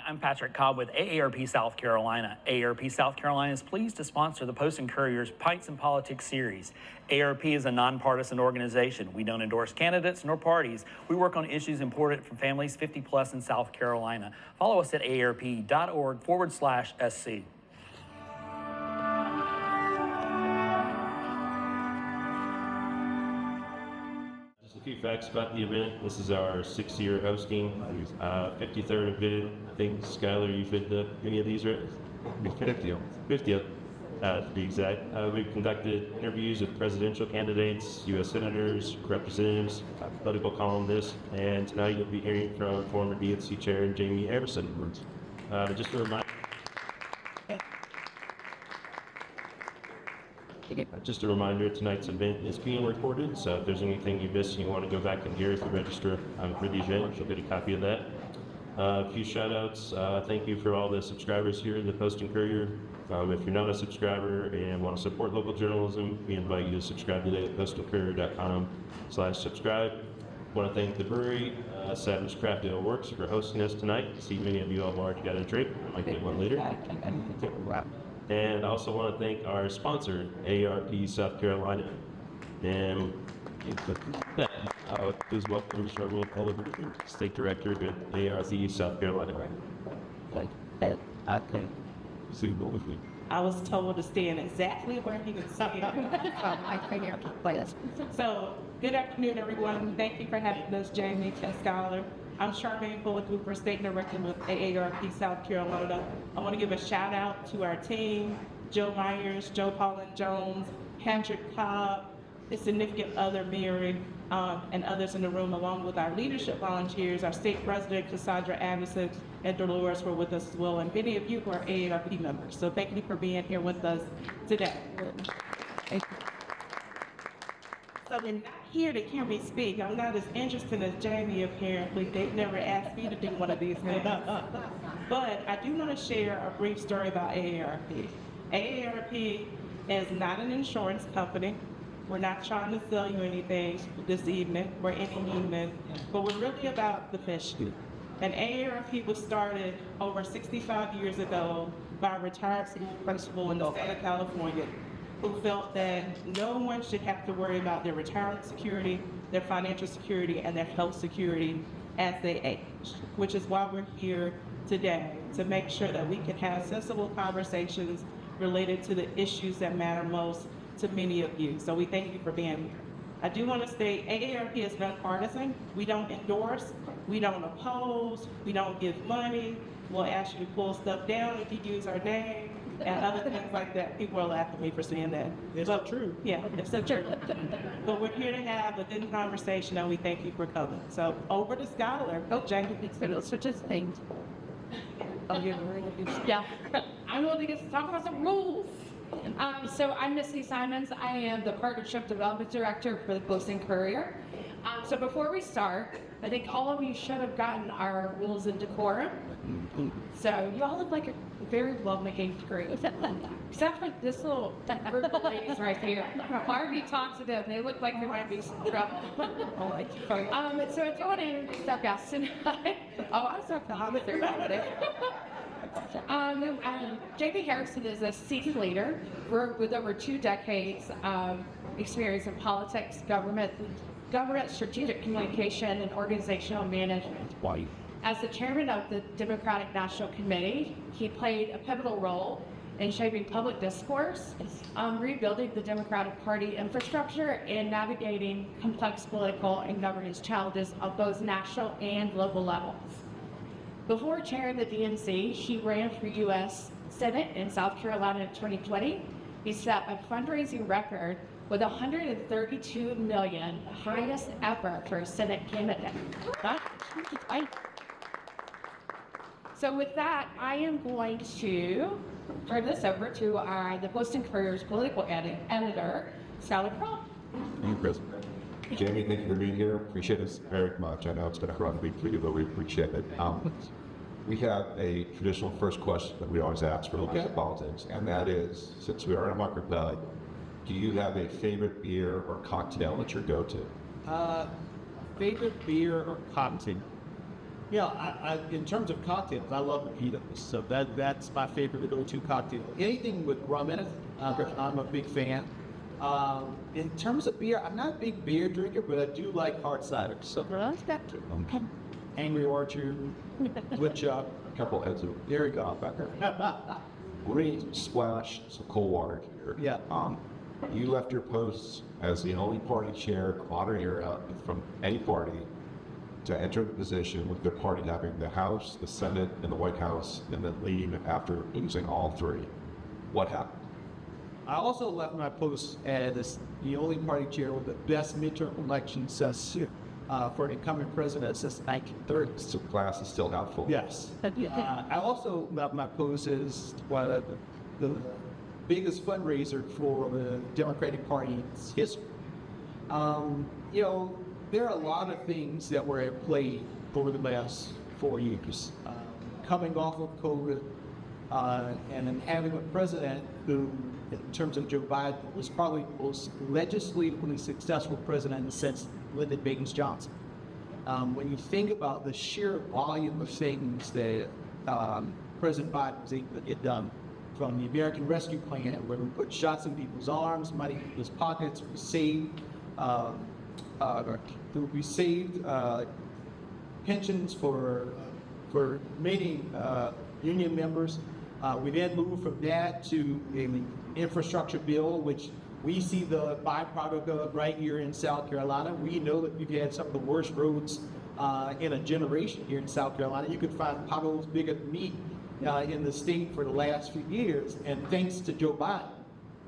I'm Patrick Cobb with AARP South Carolina. AARP South Carolina is pleased to sponsor the Post and Courier's Pints and Politics series. AARP is a nonpartisan organization. We don't endorse candidates nor parties. We work on issues important for families 50 plus in South Carolina. Follow us at aarp.org/SC. A few facts about the event. This is our 6th year hosting, 53rd event. I think, Skylar, you've been to any of these, right? 50th. 50th, to be exact. We've conducted interviews with presidential candidates, U.S. senators, representatives, political columnists, and tonight you'll be hearing from former DNC Chair Jaime. Just a reminder, tonight's event is being recorded, so if there's anything you missed and you want to go back and hear, if you register for the event, you'll get a copy of that. A few shout outs. Thank you for all the subscribers here in the Post and Courier. If you're not a subscriber and want to support local journalism, we invite you to subscribe today at postalcourier.com/subscribe. I want to thank the brewery, Savage Craft Ale Works, for hosting us tonight. I see many of you have already got a drink. I might get one later. And I also want to thank our sponsor, AARP South Carolina. And please welcome Cheryl Oliver, State Director at AARP South Carolina. I was told to stand exactly where he was sitting. So, good afternoon, everyone. Thank you for having us, Jaime and Skylar. I'm Charmaine Fuller-Cooper, State Director with AARP South Carolina. I want to give a shout out to our team, Joe Myers, Joe Paulin Jones, Patrick Cobb, his significant other Mary, and others in the room, along with our leadership volunteers. Our state president, Cassandra Anderson, and Dolores were with us as well, and many of you who are AARP members. So thank you for being here with us today. Thank you. So they're not here to hear me speak. I'm not as interested as Jaime, apparently. They've never asked me to do one of these things. But I do want to share a brief story about AARP. AARP is not an insurance company. We're not trying to sell you anything this evening or any evening, but we're really about the mission. And AARP was started over 65 years ago by a retired city principal in the state of California, who felt that no one should have to worry about their retirement security, their financial security, and their health security as they age, which is why we're here today, to make sure that we can have sensible conversations related to the issues that matter most to many of you. So we thank you for being here. I do want to state AARP is nonpartisan. We don't endorse, we don't oppose, we don't give money. We'll ask you to pull stuff down if you use our name, and other things like that. People are laughing at me for saying that. It's so true. Yeah, it's so true. But we're here to have a good conversation, and we thank you for coming. So over to Skylar. Oh, Jaime, it's such a thing. Oh, you're yeah. I'm going to get to talk about some rules. So I'm Missy Simons. I am the Partnership Development Director for the Post and Courier. So before we start, I think all of you should have gotten our rules and decorum. So you all look like a very well-behaved group. Except for this little group of ladies right here. Harvey talks to them. They look like there might be some trouble. So if you want to introduce our guests tonight. I'm sorry, they're about it. Jaime Harrison is a seasoned leader with over 2 decades of experience in politics, government, strategic communication, and organizational management. Why? As the chairman of the Democratic National Committee, he played a pivotal role in shaping public discourse, rebuilding the Democratic Party infrastructure, and navigating complex political and governance challenges of both national and local levels. Before chairing the DNC, he ran for U.S. Senate in South Carolina in 2020. He set a fundraising record with $132 million, highest ever for a Senate candidate. So with that, I am going to turn this over to the Post and Courier's political editor, Sally Croft. Thank you, Chris. Jaime, thank you for being here. Appreciate it very much. I know it's been a rough week for you, but we appreciate it. We have a traditional first question that we always ask for local politics, and that is, since we are in a microphone, do you have a favorite beer or cocktail that you go to? Favorite beer or cocktail? Yeah, in terms of cocktails, I love mojitos. So that's my favorite go-to cocktail. Anything with rum in it, I'm a big fan. In terms of beer, I'm not a big beer drinker, but I do like hard cider. So Angry Orchard, Woodchuck. A couple heads of There we go. Let me splash some cold water here. Yeah. You left your post as the only party chair, modern era, from any party to enter the position with the party having the House, the Senate, and the White House, and then leave after losing all three. What happened? I also left my post as the only party chair with the best midterm election success for an incumbent president since the 1930s. So class is still doubtful. Yes. I also left my post as one of the biggest fundraiser for the Democratic Party's history. You know, there are a lot of things that were at play over the last 4 years. Coming off of COVID, and then having a president who, in terms of Joe Biden, was probably the most legislatively successful president since Lyndon Baines Johnson. When you think about the sheer volume of things that President Biden was able to get done, from the American Rescue Plan, where we put shots in people's arms, money in people's pockets, we saved pensions for many union members. We then moved from that to an infrastructure bill, which we see the byproduct of right here in South Carolina. We know that we've had some of the worst roads in a generation here in South Carolina. You can find potholes bigger than me in the state for the last few years. And thanks to Joe Biden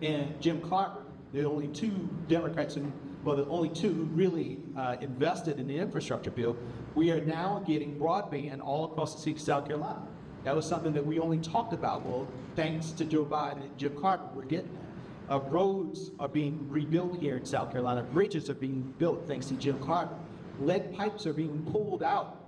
and Jim Carter, the only two Democrats, the only two who really invested in the infrastructure bill, we are now getting broadband all across the state of South Carolina. That was something that we only talked about. Well, thanks to Joe Biden and Jim Carter, we're getting that. Roads are being rebuilt here in South Carolina. Bridges are being built thanks to Jim Carter. Lead pipes are being pulled out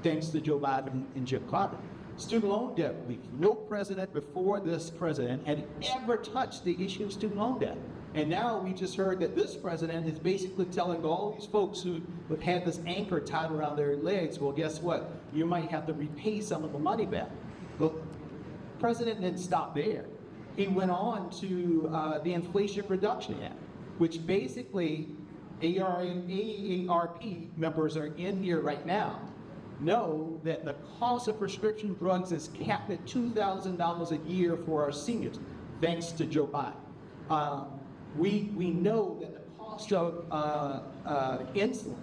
thanks to Joe Biden and Jim Carter. Student loan debt relief. No president before this president had ever touched the issue of student loan debt. And now we just heard that this president is basically telling all these folks who have had this anchor tied around their legs, well, guess what? You might have to repay some of the money back. Well, the president didn't stop there. He went on to the Inflation Reduction Act, which basically AARP members are in here right now know that the cost of prescription drugs is capped at $2,000 a year for our seniors, thanks to Joe Biden. We know that the cost of insulin,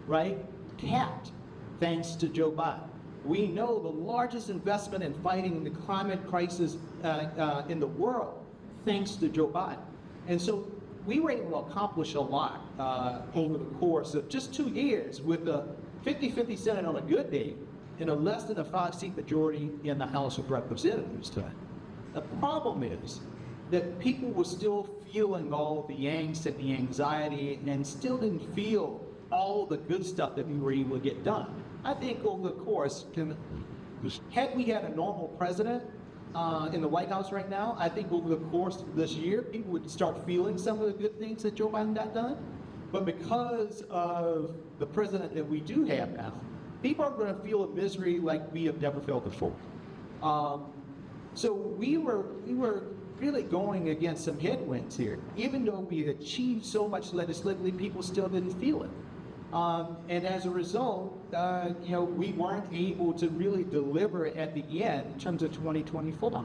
right, capped, thanks to Joe Biden. We know the largest investment in fighting the climate crisis in the world, thanks to Joe Biden. And so we were able to accomplish a lot over the course of just 2 years with a 50-50 Senate on a good day and a less than a 5-seat majority in the House of Representatives today. The problem is that people were still feeling all the angst and the anxiety and still didn't feel all the good stuff that we were able to get done. I think over the course, had we had a normal president in the White House right now, I think over the course of this year, people would start feeling some of the good things that Joe Biden got done. But because of the president that we do have now, people are going to feel a misery like we have never felt before. So we were really going against some headwinds here. Even though we achieved so much legislatively, people still didn't feel it. And as a result, we weren't able to really deliver at the end in terms of 2024. I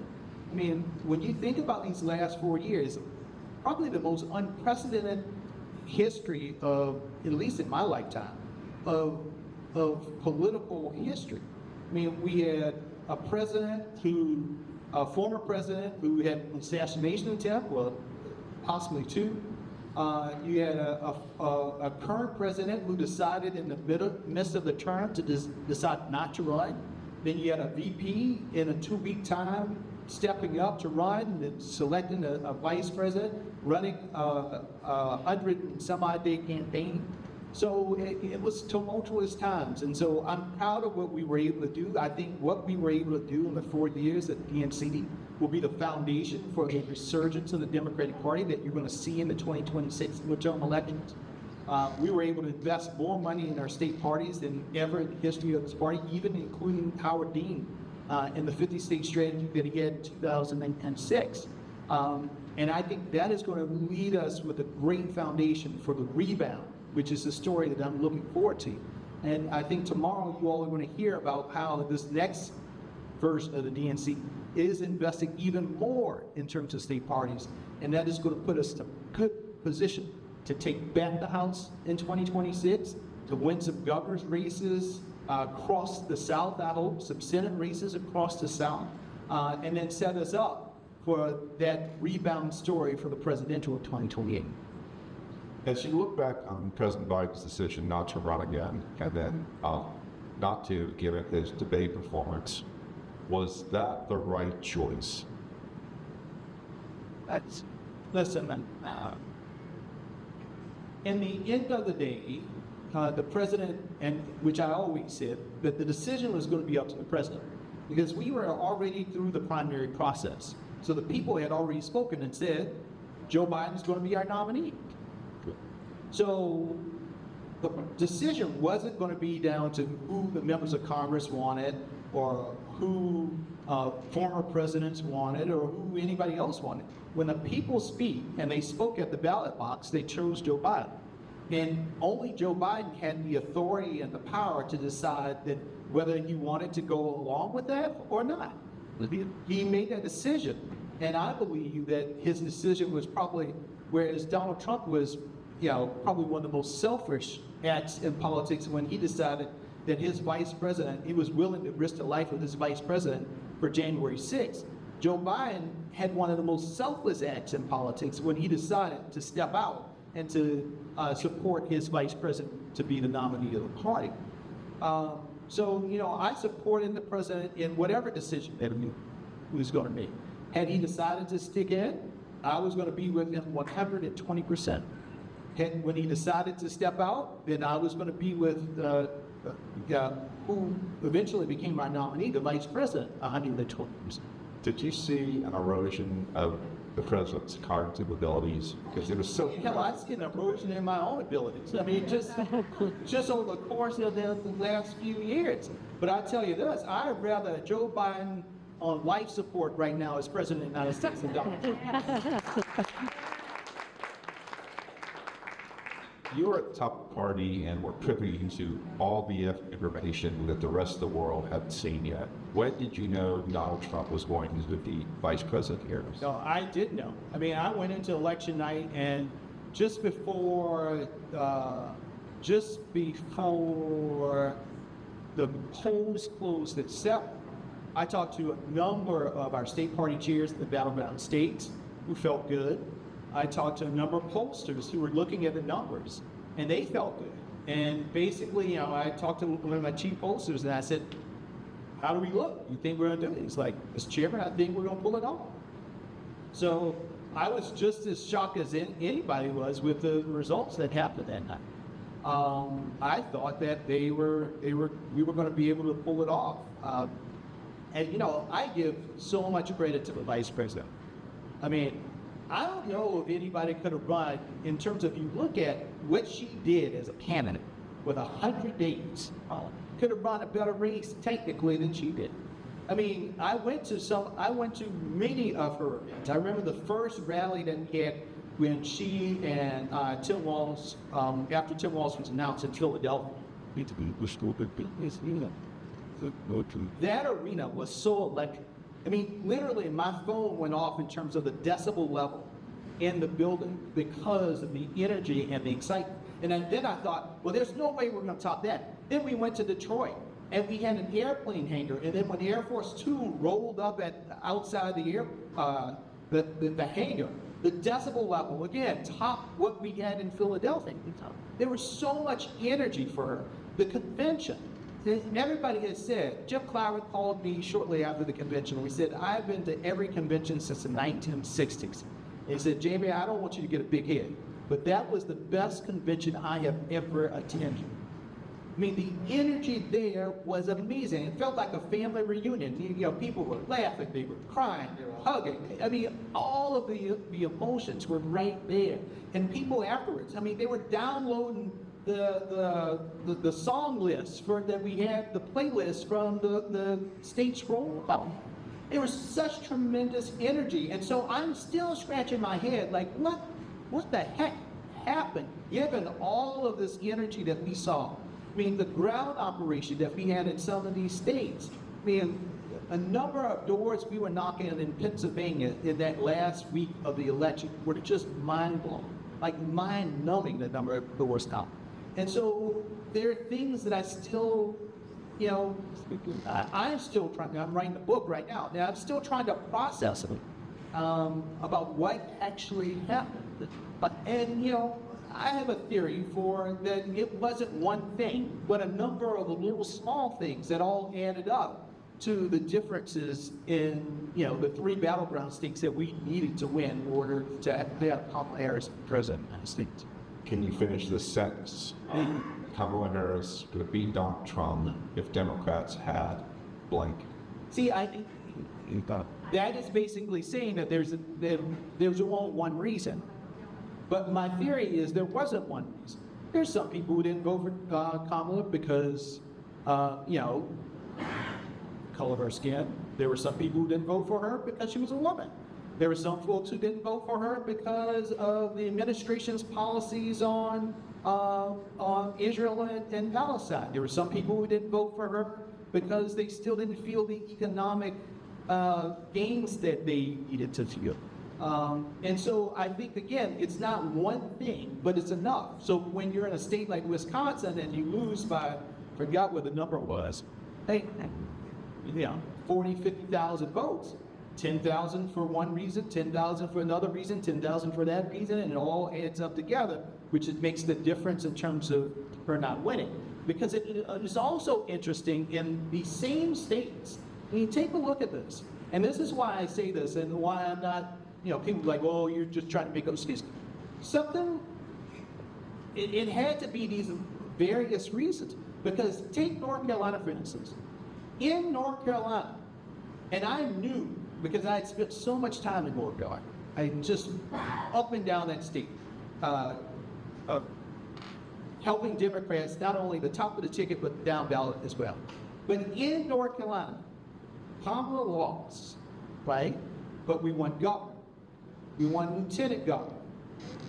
mean, when you think about these last 4 years, probably the most unprecedented history of, at least in my lifetime, of political history. I mean, we had a former president who had an assassination attempt, well, possibly two. You had a current president who decided in the midst of the term to decide not to run. Then you had a VP in a 2-week time stepping up to run and selecting a vice president, running a 100-some-odd-day campaign. So it was tumultuous times, and so I'm proud of what we were able to do. I think what we were able to do in the 4 years at PNC will be the foundation for a resurgence of the Democratic Party that you're going to see in the 2026 midterm elections. We were able to invest more money in our state parties than ever in the history of this party, even including Howard Dean in the 50-state strategy that he had in 2006. And I think that is going to lead us with a great foundation for the rebound, which is the story that I'm looking forward to. And I think tomorrow you all are going to hear about how this next version of the DNC is investing even more in terms of state parties. And that is going to put us in a good position to take back the House in 2026, to win some governor's races across the South, I hope, some Senate races across the South, and then set us up for that rebound story for the presidential of 2028. As you look back on President Biden's decision not to run again and then not to give it his debate performance, was that the right choice? Listen, man. In the end of the day, the president, and which I always said, that the decision was going to be up to the president, because we were already through the primary process. So the people had already spoken and said, Joe Biden's going to be our nominee. So the decision wasn't going to be down to who the members of Congress wanted, or who former presidents wanted, or who anybody else wanted. When the people speak, and they spoke at the ballot box, they chose Joe Biden. And only Joe Biden had the authority and the power to decide that whether he wanted to go along with that or not. He made that decision. And I believe that his decision was probably, whereas Donald Trump was, probably one of the most selfish acts in politics when he decided that his vice president, he was willing to risk the life of his vice president for January 6th. Joe Biden had one of the most selfless acts in politics when he decided to step out and to support his vice president to be the nominee of the party. So, I supported the president in whatever decision that he was going to make. Had he decided to stick in, I was going to be with him 120%. When he decided to step out, then I was going to be with who eventually became my nominee, the vice president, 120%. Did you see an erosion of the president's cognitive abilities? Because it was so... Hell, I see an erosion in my own abilities. I mean, just over the course of the last few years. But I tell you this, I'd rather Joe Biden on life support right now as president of the United States than Donald Trump. You're a top party and we're privy to all the information that the rest of the world hadn't seen yet. When did you know Donald Trump was going to be vice president here? No, I did know. I mean, I went into election night, and just before the polls closed itself, I talked to a number of our state party chairs in the battleground states who felt good. I talked to a number of pollsters who were looking at the numbers, and they felt good. And basically, I talked to one of my chief pollsters, and I said, how do we look? You think we're going to do it? He's like, Mr. Chairman, I think we're going to pull it off. So I was just as shocked as anybody was with the results that happened that night. I thought that we were going to be able to pull it off. And I give so much credit to the vice president. I mean, I don't know if anybody could have run, in terms of, you look at what she did as a candidate with 100 days, could have run a better race technically than she did. I mean, I went to many of her events. I remember the first rally that we had when she and Tim Walz, after Tim Walz was announced in Philadelphia. That arena was so electric. I mean, literally my phone went off in terms of the decibel level in the building because of the energy and the excitement. And then I thought, well, there's no way we're going to top that. Then we went to Detroit, and we had an airplane hangar. And then when Air Force Two rolled up outside the hangar, the decibel level, again, topped what we had in Philadelphia. There was so much energy for her. The convention, everybody has said, Jeff Clower called me shortly after the convention, and we said, I've been to every convention since the 1960s. And he said, Jaime, I don't want you to get a big head, but that was the best convention I have ever attended. I mean, the energy there was amazing. It felt like a family reunion. You know, people were laughing, they were crying, they were hugging. I mean, all of the emotions were right there. And people afterwards, I mean, they were downloading the song list that we had, the playlist from the state scroll album. There was such tremendous energy. And so I'm still scratching my head, like, what the heck happened given all of this energy that we saw? I mean, the ground operation that we had in some of these states. I mean, a number of doors we were knocking in Pennsylvania in that last week of the election were just mind-blowing, like mind-numbing, the number of doors knocked. And so there are things that I still, you know, I'm still trying, I'm writing a book right now, and I'm still trying to process it about what actually happened. And, you know, I have a theory for that it wasn't one thing, but a number of little small things that all added up to the differences in, you know, the 3 battleground states that we needed to win in order to have Kamala Harris president of the United States. Can you finish this sentence? Kamala Harris could have beat Donald Trump if Democrats had blank. See, I think that is basically saying that there's only one reason. But my theory is there wasn't one reason. There's some people who didn't vote for Kamala because, you know, color of her skin. There were some people who didn't vote for her because she was a woman. There were some folks who didn't vote for her because of the administration's policies on Israel and Palestine. There were some people who didn't vote for her because they still didn't feel the economic gains that they needed to feel. And so I think, again, it's not one thing, but it's enough. So when you're in a state like Wisconsin and you lose by, forgot what the number was, hey, you know, 40, 50,000 votes. 10,000 for one reason, 10,000 for another reason, 10,000 for that reason, and it all adds up together, which makes the difference in terms of her not winning. Because it is also interesting in the same states. I mean, take a look at this. And this is why I say this and why I'm not, you know, people are like, oh, you're just trying to make up excuses. It had to be these various reasons. Because take North Carolina, for instance. In North Carolina, and I knew, because I had spent so much time in North Carolina, I just up and down that state, helping Democrats, not only the top of the ticket, but down ballot as well. But in North Carolina, Kamala lost, right? But we won governor. We won lieutenant governor.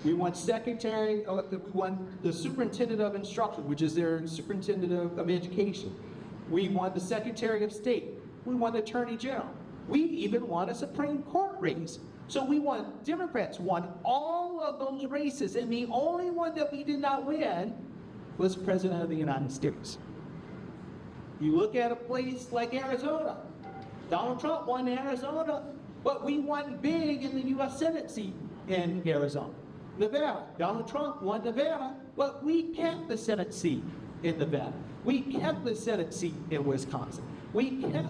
We won we won the superintendent of instruction, which is their superintendent of education. We won the secretary of state. We won the attorney general. We even won a Supreme Court race. So we won, Democrats won all of those races, and the only one that we did not win was President of the United States. You look at a place like Arizona. Donald Trump won Arizona, but we won big in the U.S. Senate seat in Arizona. Nevada, Donald Trump won Nevada, but we kept the Senate seat in Nevada. We kept the Senate seat in Wisconsin. We kept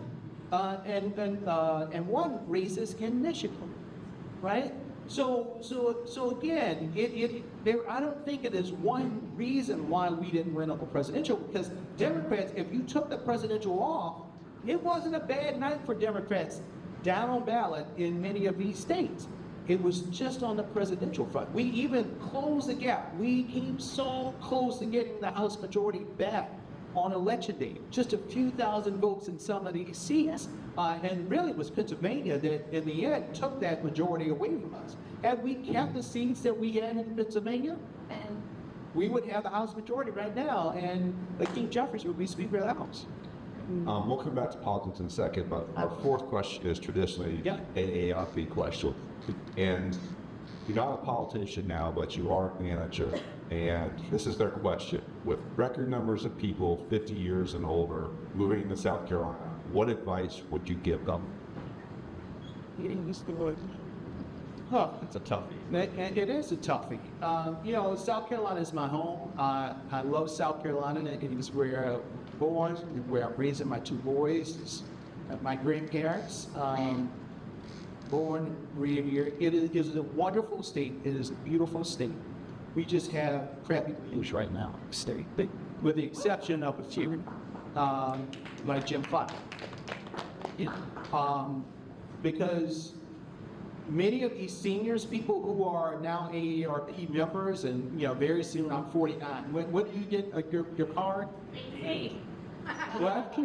and won races in Michigan, right? So again, I don't think it is one reason why we didn't win up a presidential, because Democrats, if you took the presidential off, it wasn't a bad night for Democrats down on ballot in many of these states. It was just on the presidential front. We even closed the gap. We came so close to getting the House majority back on election day, just a few thousand votes in some of these seats. And really it was Pennsylvania that in the end took that majority away from us. Had we kept the seats that we had in Pennsylvania, we would have the House majority right now, and King Jefferson would be Speaker of the House. We'll come back to politics in a second, but our fourth question is traditionally an AARP question. And you're not a politician now, but you are a manager. And this is their question. With record numbers of people 50 years and older moving to South Carolina, what advice would you give them? It's a toughie. It is a toughie. You know, South Carolina is my home. I love South Carolina. It is where I was born, where I'm raising my 2 boys, my grandparents. Born, reared here. It is a wonderful state. It is a beautiful state. We just have crappy news right now. State. with the exception of a few, like Jim Clark. Because many of these seniors, people who are now AARP members, and very soon I'm 49. What do you get your card? What?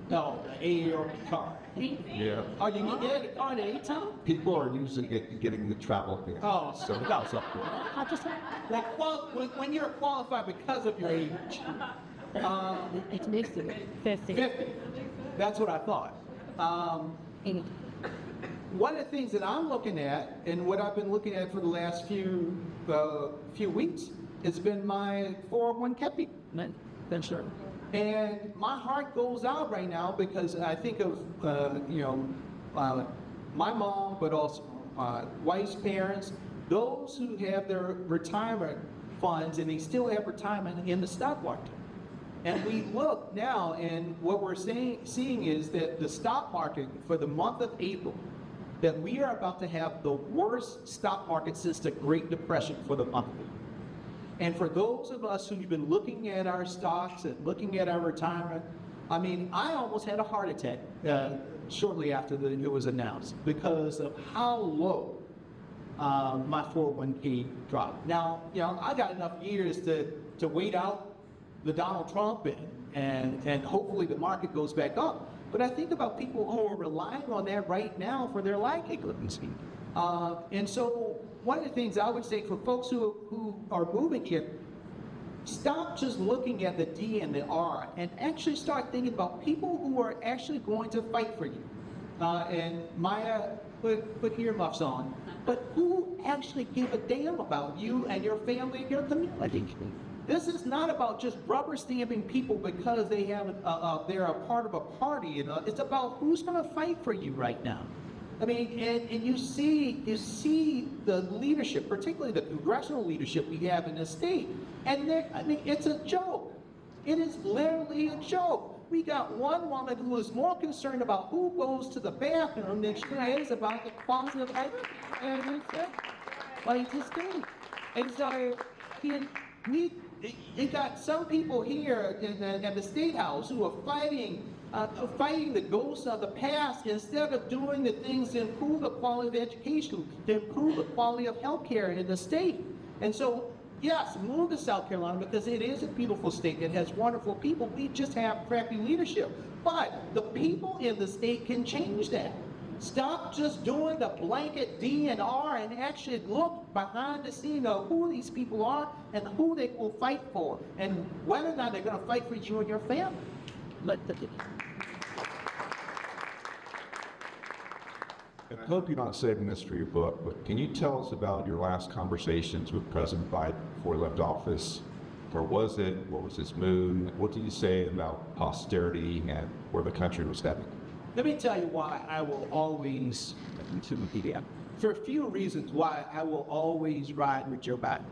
No, the AARP card. Yeah. Oh, you can get a card at any time? People are using it, getting the travel thing. Oh, so I just like when you're qualified because of your age. It's mixed with 50. 50. That's what I thought. One of the things that I'm looking at, and what I've been looking at for the last few weeks, has been my 401k. Sure. And my heart goes out right now because I think of my mom, but also my wife's parents, those who have their retirement funds, and they still have retirement in the stock market. And we look now, and what we're seeing is that the stock market for the month of April, that we are about to have the worst stock market since the Great Depression for the month of April. And for those of us who've been looking at our stocks and looking at our retirement, I mean, I almost had a heart attack shortly after it was announced because of how low my 401k dropped. Now, I got enough years to wait out the Donald Trump and hopefully the market goes back up. But I think about people who are relying on that right now for their livelihood. And so one of the things I would say for folks who are moving here, stop just looking at the D and the R and actually start thinking about people who are actually going to fight for you. And Maya put earmuffs on, but who actually give a damn about you and your family and your community. This is not about just rubber stamping people because they have they're a part of a party. It's about who's going to fight for you right now. I mean, and you see the leadership, particularly the congressional leadership we have in the state, and I mean, it's a joke. It is literally a joke. We got one woman who is more concerned about who goes to the bathroom than she is about the quality of life. And so you got some people here in the State House who are fighting the ghosts of the past instead of doing the things to improve the quality of education, to improve the quality of healthcare in the state. And so, yes, move to South Carolina because it is a beautiful state. It has wonderful people. We just have crappy leadership. But the people in the state can change that. Stop just doing the blanket DNR and actually look behind the scene of who these people are and who they will fight for and whether or not they're going to fight for you and your family. And I hope you're not saving this for your book, but can you tell us about your last conversations with President Biden before he left office? Where was it? What was his mood? What did you say about posterity and where the country was heading? Let me tell you why I will always, for a few reasons why I will always ride with Joe Biden.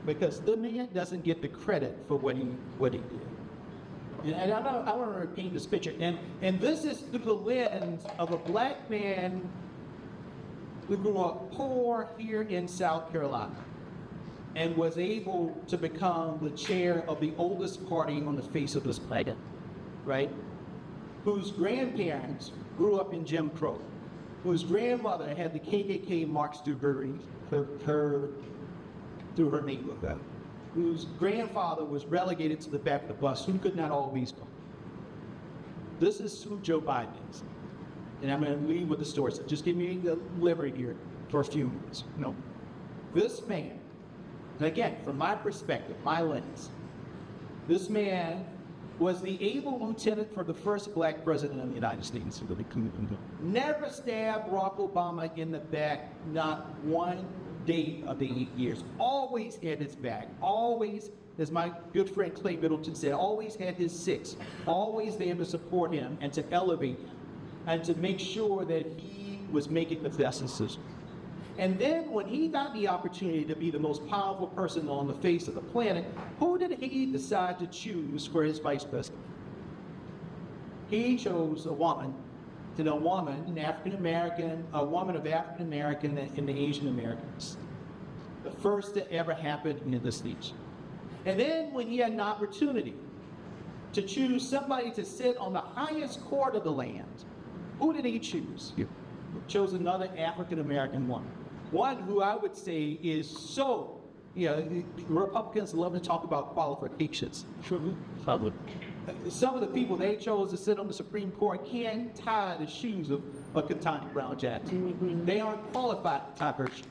Because the man doesn't get the credit for what he did. And I want to repeat this picture. And this is through the lens of a black man who grew up poor here in South Carolina and was able to become the chair of the oldest party on the face of this planet, right? Whose grandparents grew up in Jim Crow, whose grandmother had the KKK marks through her neighborhood, whose grandfather was relegated to the back of the bus, who could not always go. This is who Joe Biden is. And I'm going to leave with the story, so just give me the liberty here for a few minutes. This man, and again, from my perspective, my lens, this man was the able lieutenant for the first black president of the United States. Never stabbed Barack Obama in the back, not one day of the 8 years. Always had his back. Always, as my good friend Clay Middleton said, always had his six. Always there to support him and to elevate him and to make sure that he was making the best decision. And then when he got the opportunity to be the most powerful person on the face of the planet, who did he decide to choose for his vice president? He chose a woman, an African American, a woman of African American and the Asian Americans. The first to ever happen in this nation. And then when he had an opportunity to choose somebody to sit on the highest court of the land, who did he choose? He chose another African-American woman. One who I would say is so, Republicans love to talk about qualifications. Some of the people they chose to sit on the Supreme Court can't tie the shoes of Ketanji Brown Jackson. They aren't qualified to tie her shoes.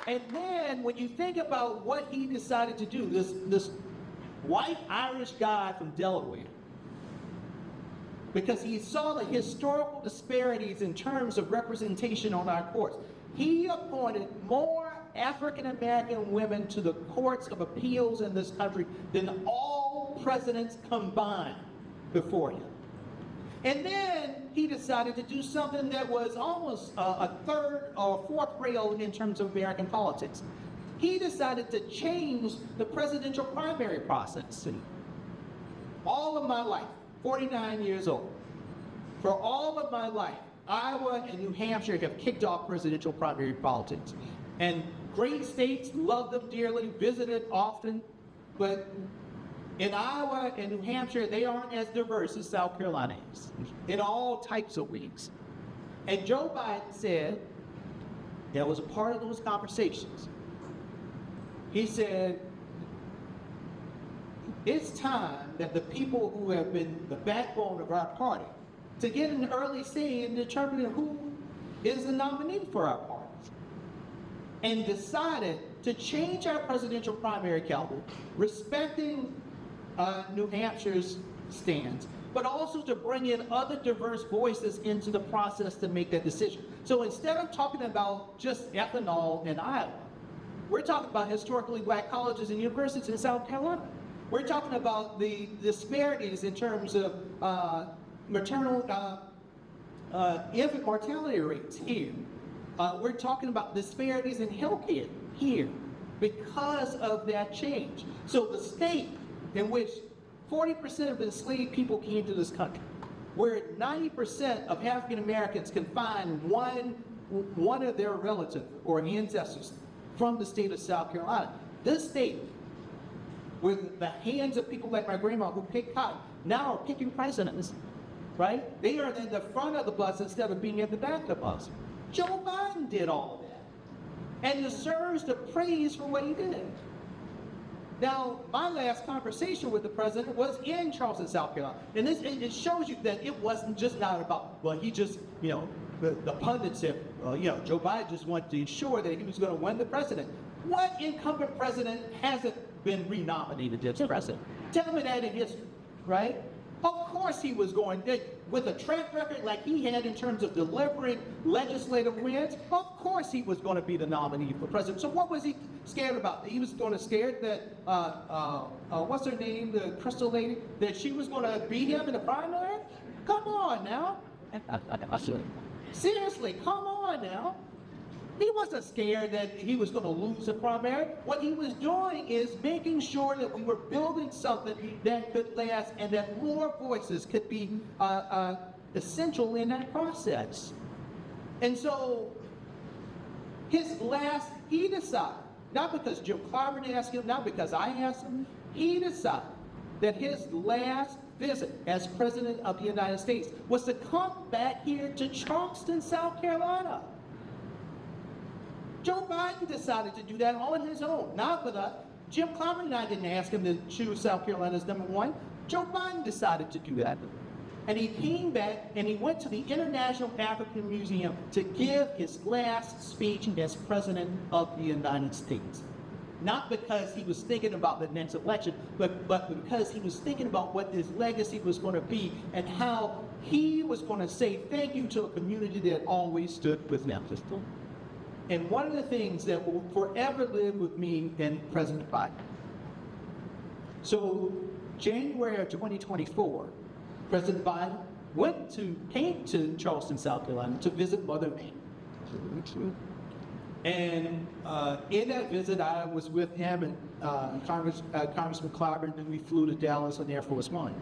And then when you think about what he decided to do, this white Irish guy from Delaware, because he saw the historical disparities in terms of representation on our courts, he appointed more African American women to the courts of appeals in this country than all presidents combined before him. And then he decided to do something that was almost a third or fourth rail in terms of American politics. He decided to change the presidential primary process. All of my life, 49 years old, for all of my life, Iowa and New Hampshire have kicked off presidential primary politics. And great states, love them dearly, visited often, but in Iowa and New Hampshire, they aren't as diverse as South Carolina is, in all types of ways. And Joe Biden said, that was a part of those conversations. He said, it's time that the people who have been the backbone of our party to get an early say in determining who is the nominee for our party. And decided to change our presidential primary calendar, respecting New Hampshire's stance, but also to bring in other diverse voices into the process to make that decision. So instead of talking about just ethanol in Iowa, we're talking about historically black colleges and universities in South Carolina. We're talking about the disparities in terms of maternal infant mortality rates here. We're talking about disparities in healthcare here because of that change. So the state in which 40% of enslaved people came to this country, where 90% of African Americans can find one of their relatives or ancestors from the state of South Carolina. This state, with the hands of people like my grandma who picked cotton, now are picking presidents, right? They are in the front of the bus instead of being at the back of the bus. Joe Biden did all that and deserves the praise for what he did. Now, my last conversation with the president was in Charleston, South Carolina. And it shows you that it wasn't just not about, well, he just, the pundits said, Joe Biden just wanted to ensure that he was going to win the president. What incumbent president hasn't been renominated as president? Tell me that in history, right? Of course he was going, with a track record like he had in terms of delivering legislative wins, of course he was going to be the nominee for president. So what was he scared about? He was going to scared that, what's her name, the crystal lady, that she was going to beat him in the primary? Come on now. Seriously, come on now. He wasn't scared that he was going to lose the primary. What he was doing is making sure that we were building something that could last and that more voices could be essential in that process. And so he decided, not because Jim Clyburn asked him, not because I asked him, he decided that his last visit as President of the United States was to come back here to Charleston, South Carolina. Joe Biden decided to do that on his own, not with us. Jim Clyburn and I didn't ask him to choose South Carolina as #1. Joe Biden decided to do that. And he came back and he went to the International African Museum to give his last speech as President of the United States. Not because he was thinking about the next election, but because he was thinking about what his legacy was going to be and how he was going to say thank you to a community that always stood with Memphis. And one of the things that will forever live with me and President Biden. So January of 2024, President Biden came to Charleston, South Carolina to visit Mother May. And in that visit, I was with him and Congressman Clyburn, and we flew to Dallas on Air Force One.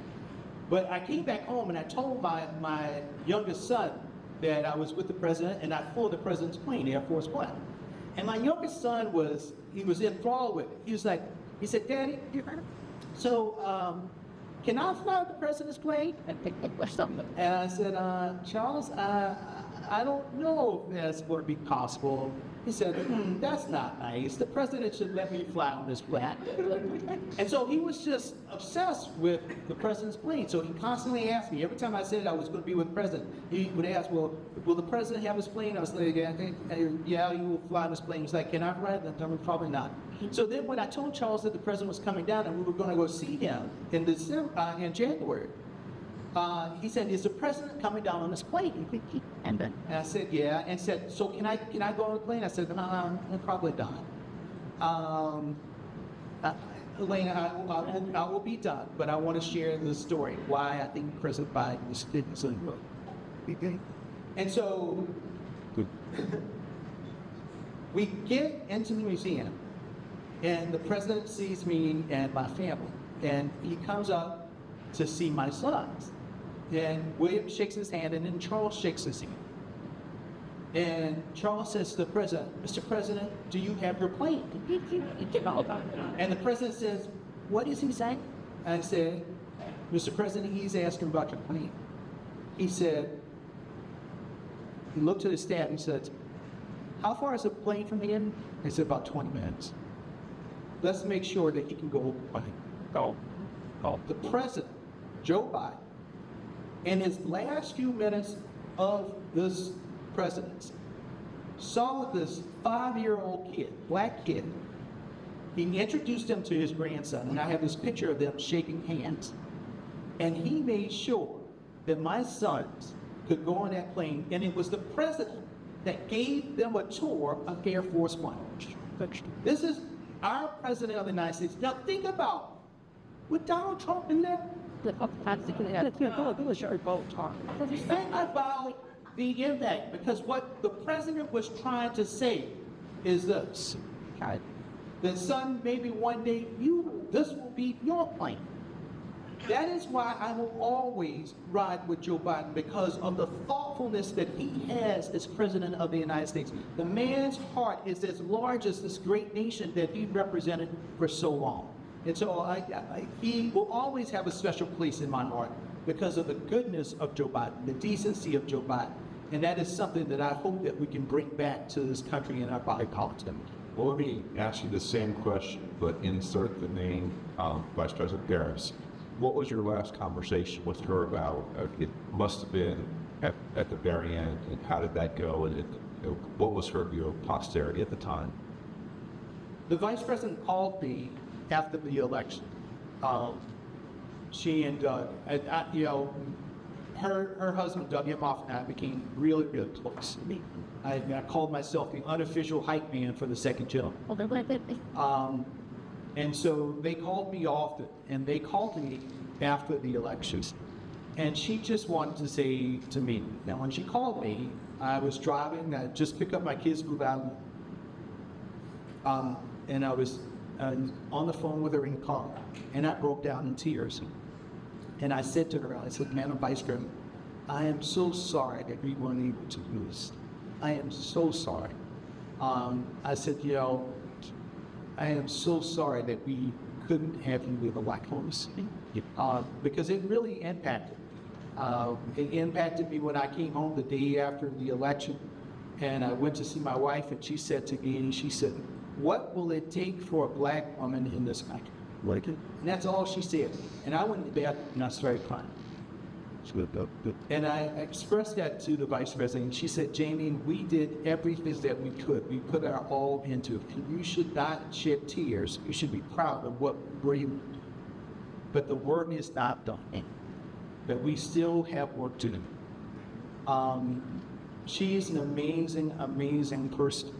But I came back home and I told my youngest son that I was with the president and I flew the president's plane, Air Force One. And my youngest son was enthralled with it. He said, Daddy, so can I fly the president's plane? And I said, Charles, I don't know if that's going to be possible. He said, that's not nice. The president should let me fly on this plane. And so he was just obsessed with the president's plane. So he constantly asked me, every time I said I was going to be with the president, he would ask, well, will the president have his plane? I was like, yeah, you will fly on his plane. He's like, can I fly it? I'm probably not. So then when I told Charles that the president was coming down and we were going to go see him in January, he said, is the president coming down on this plane? And I said, yeah. And said, so can I go on the plane? I said, no, probably not. Elena, I will be done, but I want to share the story, why I think President Biden is so good. And so we get into the museum, and the president sees me and my family, and he comes up to see my sons. And William shakes his hand, and then Charles shakes his hand. And Charles says to the president, Mr. President, do you have your plane? And the president says, what is he saying? I said, Mr. President, he's asking about your plane. He said, he looked at his staff, he said, how far is the plane from the end? I said, about 20 minutes. Let's make sure that he can go over. The president, Joe Biden, in his last few minutes of this presidency, saw this 5-year-old kid, black kid. He introduced him to his grandson, and I have this picture of them shaking hands. And he made sure that my sons could go on that plane, and it was the president that gave them a tour of Air Force One. This is our president of the United States. Now think about, with Donald Trump in there, think about the impact, because what the president was trying to say is this, that son, maybe one day this will be your plane. That is why I will always ride with Joe Biden, because of the thoughtfulness that he has as president of the United States. The man's heart is as large as this great nation that he represented for so long. And so he will always have a special place in my heart because of the goodness of Joe Biden, the decency of Joe Biden. And that is something that I hope that we can bring back to this country in our body politic. Well, let me ask you the same question, but insert the name Vice President Harris. What was your last conversation with her about? It must have been at the very end. And how did that go? And what was her view of posterity at the time? The vice president called me after the election. She and Doug, her husband Doug Imhoff and I became really, really close. I called myself the unofficial hype man for the second term. And so they called me often, and they called me after the elections. And she just wanted to say to me, now when she called me, I was driving, I just picked up my kids from Valley, and I was on the phone with her in the car, and I broke down in tears. And I said to her, I said, Madam Vice President, I am so sorry that we weren't able to do this. I am so sorry. I said, I am so sorry that we couldn't have you with the White House, because it really impacted. It impacted me when I came home the day after the election, and I went to see my wife, and she said to me, what will it take for a black woman in this country? And that's all she said. And I went to bed and I started crying. And I expressed that to the vice president, and she said, Jaime, we did everything that we could. We put our all into it. You should not shed tears. You should be proud of what we're doing. But the work is not done. That we still have work to do. She is an amazing, amazing person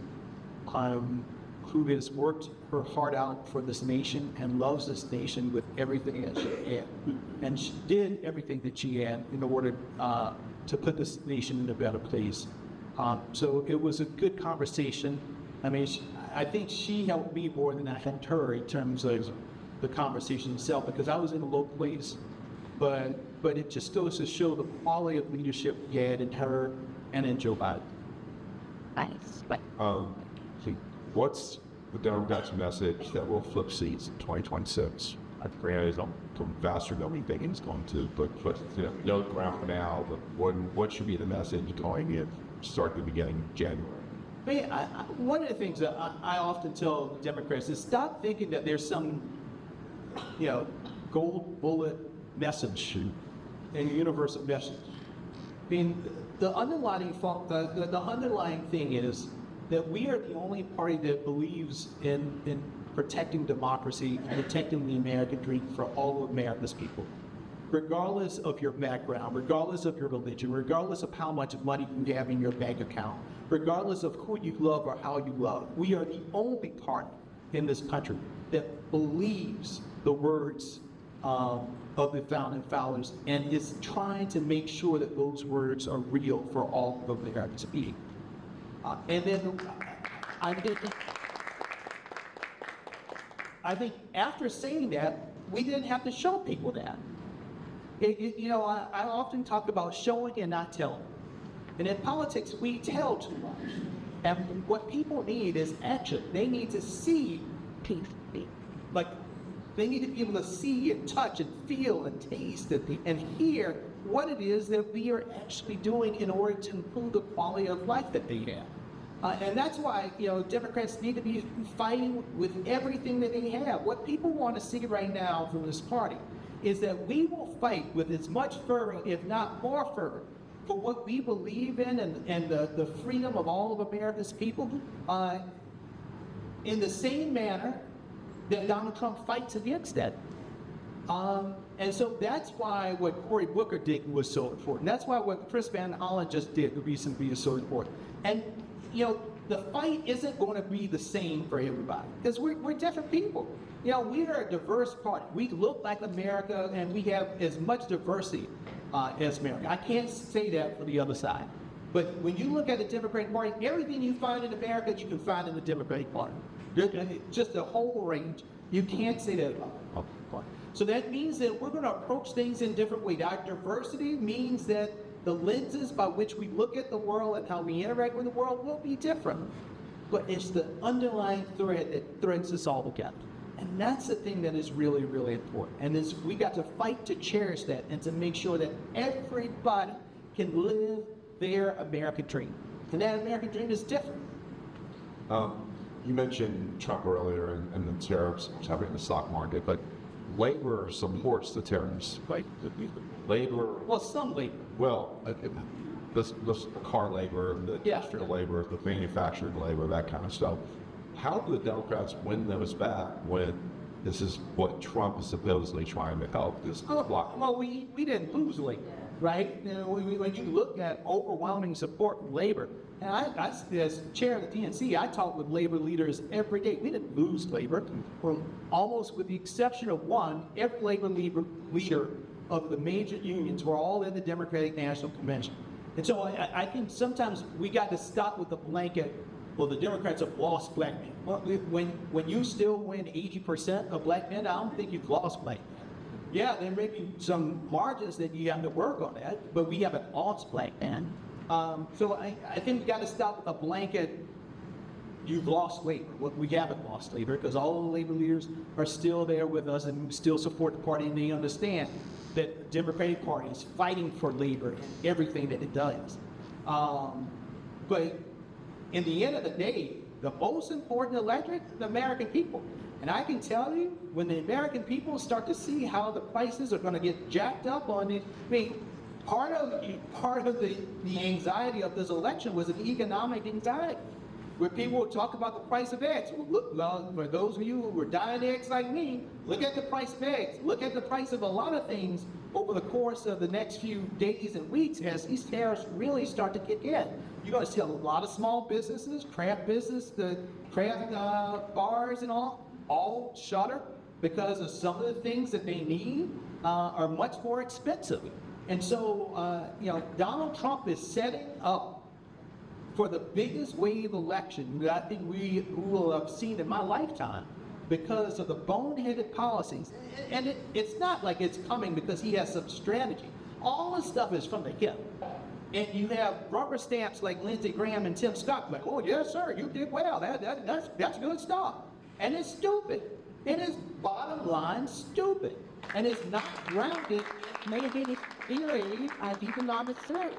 who has worked her heart out for this nation and loves this nation with everything that she had. And she did everything that she had in order to put this nation in a better place. So it was a good conversation. I mean, I think she helped me more than I helped her in terms of the conversation itself, because I was in a low place, but it just goes to show the quality of leadership we had in her and in Joe Biden. Thanks. What's the Democrats' message that will flip seats in 2026? I think it's faster than we think it's going to, but no ground for now. But what should be the message going in, start the beginning of January? One of the things that I often tell Democrats is stop thinking that there's some, gold bullet message and universal message. I mean, the underlying thing is that we are the only party that believes in protecting democracy and protecting the American dream for all of America's people. Regardless of your background, regardless of your religion, regardless of how much money you have in your bank account, regardless of who you love or how you love, we are the only party in this country that believes the words of the founding fathers and is trying to make sure that those words are real for all of Americans speaking. And then I think after saying that, we didn't have to show people that. I often talk about showing and not telling. And in politics, we tell too much. And what people need is action. They need to see, they need to be able to see and touch and feel and taste and hear what it is that we are actually doing in order to improve the quality of life that they have. And that's why, Democrats need to be fighting with everything that they have. What people want to see right now from this party is that we will fight with as much fervor, if not more fervor, for what we believe in and the freedom of all of America's people in the same manner that Donald Trump fights against that. And so that's why what Cory Booker did was so important. That's why what Chris Van Hollen just did recently is so important. And the fight isn't going to be the same for everybody because we're different people. We are a diverse party. We look like America and we have as much diversity as America. I can't say that for the other side. But when you look at the Democratic Party, everything you find in America, you can find in the Democratic Party. Just a whole range. You can't say that about the Republican Party. So that means that we're going to approach things in different ways. Our diversity means that the lenses by which we look at the world and how we interact with the world will be different. But it's the underlying thread that threads us all together. And that's the thing that is really, really important. And we got to fight to cherish that and to make sure that everybody can live their American dream. And that American dream is different. You mentioned Trump earlier and the tariffs happening in the stock market, but labor supports the tariffs, right? Labor. Well, some labor. Well, this car labor, the industrial labor, the manufacturing labor, that kind of stuff. How do the Democrats win those back when this is what Trump is supposedly trying to help this block? Well, we didn't lose labor, right? When you look at overwhelming support for labor, and I, as chair of the DNC, I talk with labor leaders every day. We didn't lose labor. Almost with the exception of one, every labor leader of the major unions were all in the Democratic National Convention. And so I think sometimes we got to stop with the blanket, well, the Democrats have lost black men. Well, when you still win 80% of black men, I don't think you've lost black men. Yeah, there may be some margins that you have to work on that, but we haven't lost black men. So I think we got to stop with a blanket, you've lost labor. Well, we haven't lost labor because all the labor leaders are still there with us and still support the party, and they understand that the Democratic Party is fighting for labor and everything that it does. But in the end of the day, the most important electorate, the American people. And I can tell you, when the American people start to see how the prices are going to get jacked up on it, I mean, part of the anxiety of this election was an economic anxiety, where people would talk about the price of eggs. Well, for those of you who were dying eggs like me, look at the price of eggs. Look at the price of a lot of things over the course of the next few days and weeks as these tariffs really start to kick in. You're going to see a lot of small businesses, craft business, the craft bars and all shutter because of some of the things that they need are much more expensive. And so, Donald Trump is setting up for the biggest wave election that I think we will have seen in my lifetime because of the boneheaded policies. And it's not like it's coming because he has some strategy. All this stuff is from the hip. And you have rubber stamps like Lindsey Graham and Tim Scott, like, oh, yes, sir, you did well. That's good stuff. And it's stupid. It is bottom line stupid. And it's not grounded in any theory of economic theory.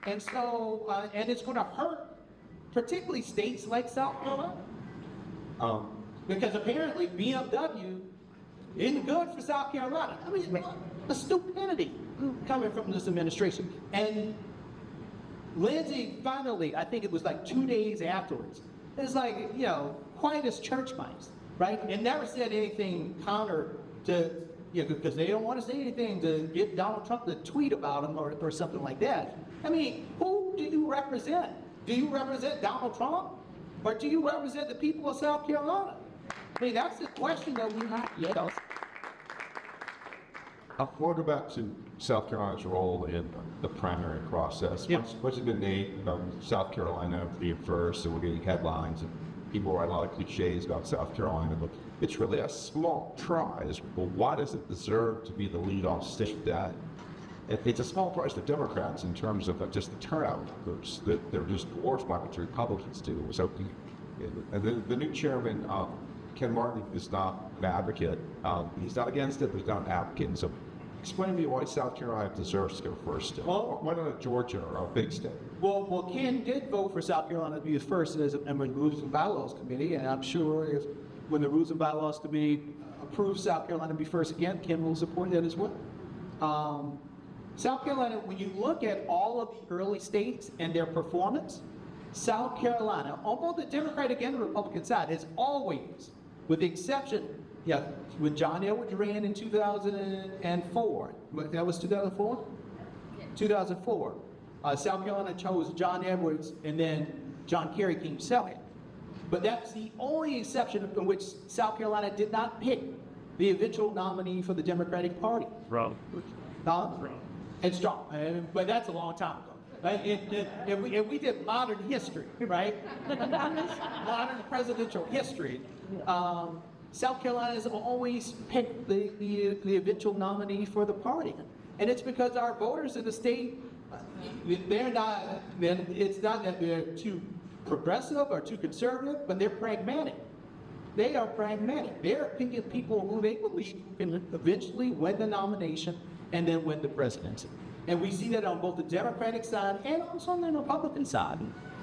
And so, and it's going to hurt, particularly states like South Carolina. Because apparently BMW isn't good for South Carolina. I mean, the stupidity coming from this administration. And Lindsey finally, I think it was like 2 days afterwards, it's like, quiet as church mice, right? And never said anything counter to, because they don't want to say anything to get Donald Trump to tweet about him or something like that. I mean, who do you represent? Do you represent Donald Trump? Or do you represent the people of South Carolina? I mean, that's the question that we have, I want to go back to South Carolina's role in the primary process. Yeah. Much has been made about South Carolina being first, and we're getting headlines, and people write a lot of cliches about South Carolina, but it's really a small prize. Well, why does it deserve to be the lead-off state? That it's a small prize for Democrats in terms of just the turnout numbers that they're just dwarfed by what the Republicans do. So, and the new chairman, Ken Martin, is not an advocate. He's not against it, but he's not an advocate. So explain to me why South Carolina deserves to go first. Well, why not Georgia or a big state? Well, Ken did vote for South Carolina to be the first as a member of the Rules and Bylaws Committee, and I'm sure when the Rules and Bylaws Committee approves South Carolina to be first again, Ken will support that as well. South Carolina, when you look at all of the early states and their performance, South Carolina, on both the Democratic and the Republican side, has always, with the exception, when John Edwards ran in 2004, that was 2004? 2004. South Carolina chose John Edwards, and then John Kerry came second. But that's the only exception in which South Carolina did not pick the eventual nominee for the Democratic Party. Wrong. And strong, but that's a long time ago. And we did modern history, right? Modern presidential history. South Carolina has always picked the eventual nominee for the party. And it's because our voters in the state, it's not that they're too progressive or too conservative, but they're pragmatic. They are pragmatic. They're picking people who they believe can eventually win the nomination and then win the presidency. And we see that on both the Democratic side and also on the Republican side.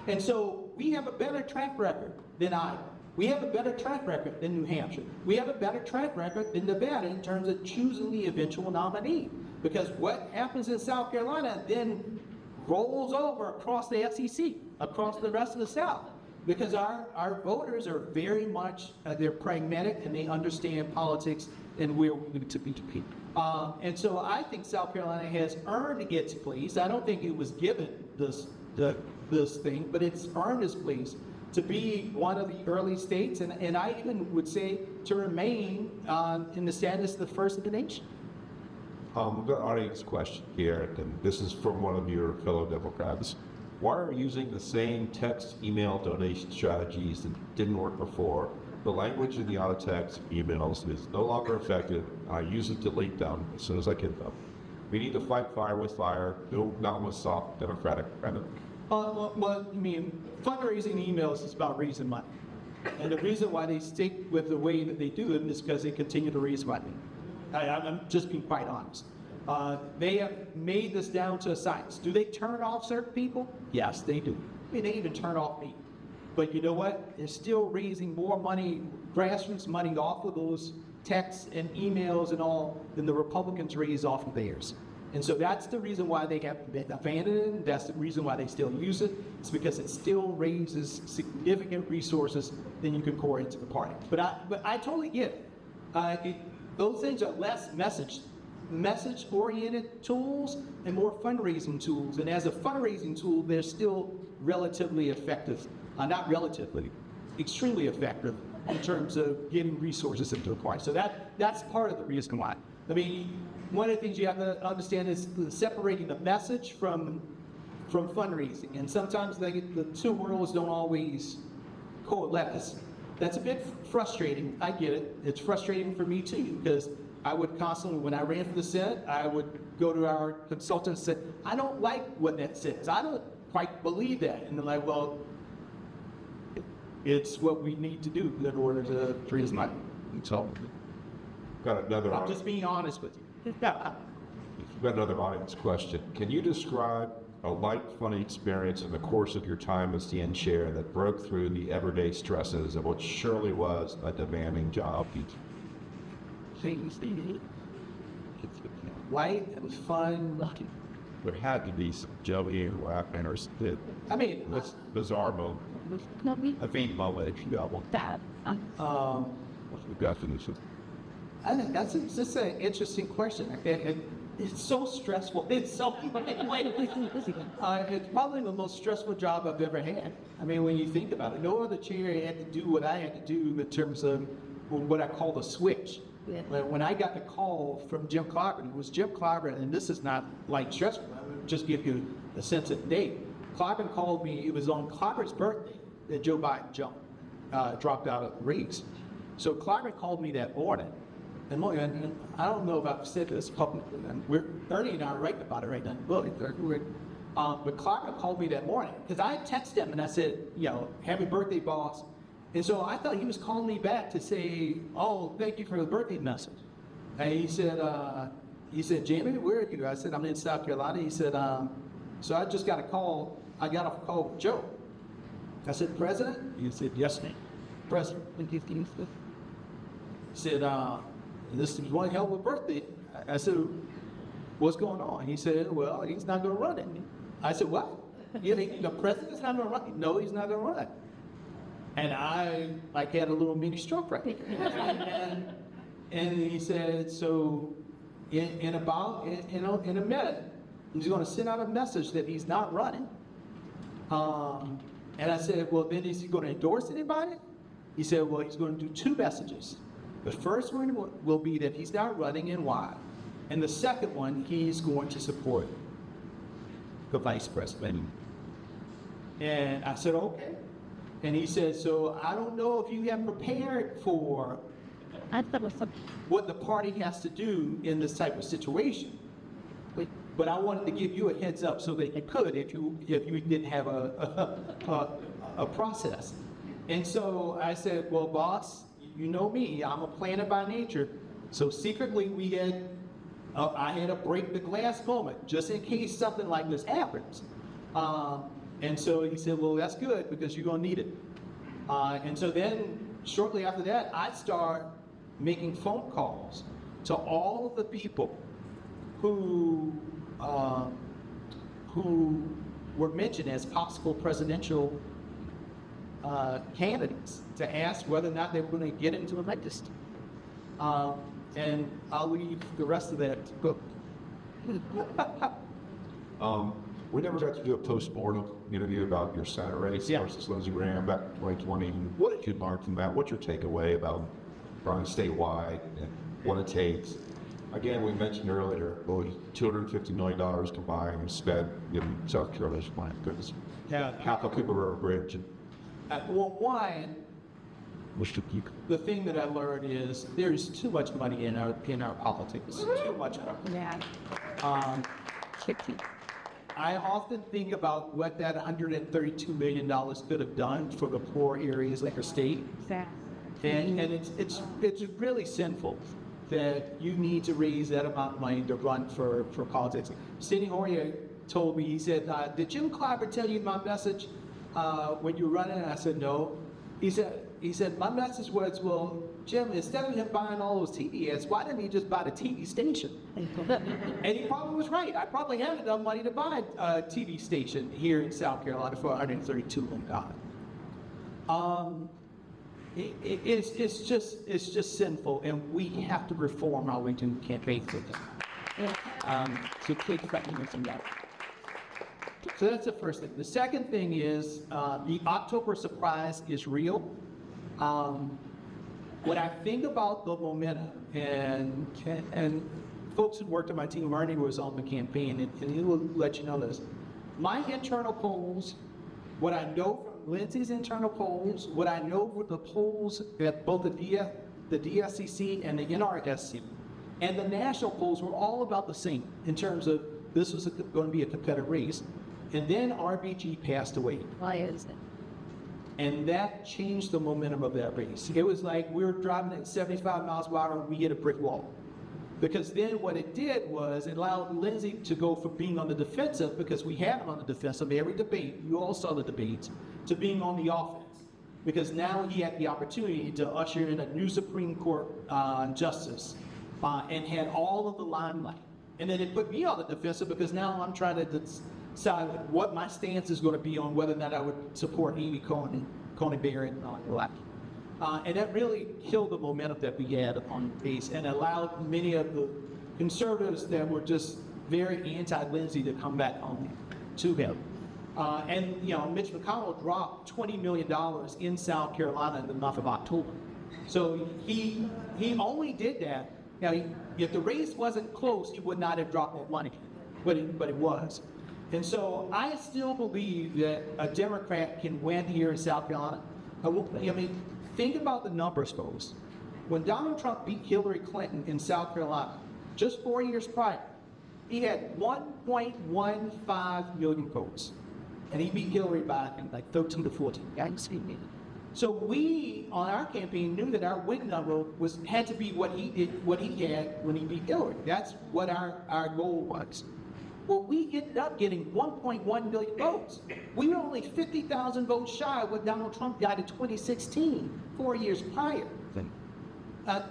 And so we have a better track record than Iowa. We have a better track record than New Hampshire. We have a better track record than Nevada in terms of choosing the eventual nominee. Because what happens in South Carolina then rolls over across the SEC, across the rest of the South. Because our voters are very much, they're pragmatic and they understand politics and where we're going to be. And so I think South Carolina has earned its place. I don't think it was given this thing, but it's earned its place to be one of the early states, and I even would say to remain in the status of the first of the nation. We've got an audience question here, and this is from one of your fellow Democrats. Why are we using the same text email donation strategies that didn't work before? The language in the out-of-text emails is no longer effective. I use it to delete them as soon as I get them. We need to fight fire with fire, not with soft Democratic rhetoric. Well, I mean, fundraising emails is about raising money. And the reason why they stick with the way that they do it is because they continue to raise money. I'm just being quite honest. They have made this down to a science. Do they turn off certain people? Yes, they do. I mean, they even turn off me. But you know what? They're still raising more money, grassroots money off of those texts and emails and all than the Republicans raise off of theirs. And so that's the reason why they have abandoned it. That's the reason why they still use it. It's because it still raises significant resources than you can pour into the party. But I totally get it. Those things are less message-oriented tools and more fundraising tools. And as a fundraising tool, they're still relatively effective. Not relatively, extremely effective in terms of getting resources into the party. So that's part of the reason why. I mean, one of the things you have to understand is separating the message from fundraising. And sometimes the two worlds don't always coalesce. That's a bit frustrating. I get it. It's frustrating for me too, because I would constantly, when I ran for the Senate, I would go to our consultant and say, I don't like what that says. I don't quite believe that. And they're like, well, it's what we need to do in order to raise money. So Got another. I'm just being honest with you. We've got another audience question. Can you describe a light, funny experience in the course of your time as the chair that broke through the everyday stresses of what surely was a demanding job? Light and fun. There had to be some jelly and laughing or spit. I mean, That's bizarre moment. I think moment if you got one. What's the definition? I think that's just an interesting question. It's so stressful. It's so it's probably the most stressful job I've ever had. I mean, when you think about it, no other chair had to do what I had to do in terms of what I call the switch. When I got the call from Jim Clyburn, it was Jim Clyburn, and this is not like stressful. I will just give you a sense of the date. Clyburn called me. It was on Clyburn's birthday that Joe Biden dropped out of the race. So Clyburn called me that morning. And I don't know if I've said this publicly, and Ernie and I are writing about it right now. But Clyburn called me that morning because I texted him and I said, happy birthday, boss. And so I thought he was calling me back to say, oh, thank you for the birthday message. And he said, Jaime, where are you? I said, I'm in South Carolina. He said, so I just got a call. I got off a call with Joe. I said, President? He said, yes, ma'am. President. He said, this is one hell of a birthday. I said, what's going on? He said, well, he's not going to run it. I said, what? The president's not going to run it? No, he's not going to run it. And I had a little mini stroke right there. and he said, so in a minute, he's going to send out a message that he's not running. And I said, well, then is he going to endorse anybody? He said, well, he's going to do two messages. The first one will be that he's not running and why. And the second one, he's going to support the vice president. And I said, okay. And he said, so I don't know if you have prepared for what the party has to do in this type of situation. But I wanted to give you a heads up so that you could if you didn't have a process. And so I said, well, boss, you know me, I'm a planner by nature. So secretly I had a break the glass moment just in case something like this happens. And so he said, well, that's good because you're going to need it. And so then shortly after that, I start making phone calls to all of the people who were mentioned as possible presidential candidates to ask whether or not they were going to get into the legislature. And I'll leave the rest of that to go. We never got to do a post-mortem interview about your Senate race versus Lindsey Graham back in 2020. What did you learn from that? What's your takeaway about running statewide and what it takes? Again, we mentioned earlier, $250 million combined and spent in South Carolina. My goodness. Yeah. Half of Cooper River Bridge. Well, one, the thing that I learned is there's too much money in our politics. Too much of it. Yeah. I often think about what that $132 million could have done for the poor areas like our state. And it's really sinful that you need to raise that amount of money to run for politics. Sidney Hoyer told me, he said, did Jim Clyburn tell you my message when you were running? And I said, no. He said, my message was, well, Jim, instead of him buying all those TV ads, why didn't he just buy the TV station? And he probably was right. I probably had enough money to buy a TV station here in South Carolina for $132 million. It's just sinful, and we have to reform how we can campaign for this. So take from that. So that's the first thing. The second thing is the October surprise is real. When I think about the momentum, and folks who worked on my team, Ernie was on the campaign, and he will let you know this. My internal polls, what I know from Lindsey's internal polls, what I know with the polls at both the DSCC and the NRSC, And the national polls were all about the same in terms of this was going to be a competitive race. And then RBG passed away. Why is it? And that changed the momentum of that race. It was like we were driving at 75 miles per hour and we hit a brick wall. Because then what it did was it allowed Lindsey to go from being on the defensive, because we had him on the defensive every debate, you all saw the debates, to being on the offense. Because now he had the opportunity to usher in a new Supreme Court justice and had all of the limelight. And then it put me on the defensive because now I'm trying to decide what my stance is going to be on whether or not I would support Amy Coney Barrett and all that. And that really killed the momentum that we had on the base and allowed many of the conservatives that were just very anti-Lindsey to come back on to him. And Mitch McConnell dropped $20 million in South Carolina in the month of October. So he only did that. Now, if the race wasn't close, he would not have dropped that money, but it was. And so I still believe that a Democrat can win here in South Carolina. I mean, think about the numbers, folks. When Donald Trump beat Hillary Clinton in South Carolina, just 4 years prior, he had 1.15 million votes. And he beat Hillary by, I think, like 13 to 14. So we, on our campaign, knew that our win number had to be what he had when he beat Hillary. That's what our goal was. Well, we ended up getting 1.1 million votes. We were only 50,000 votes shy of what Donald Trump got in 2016, 4 years prior.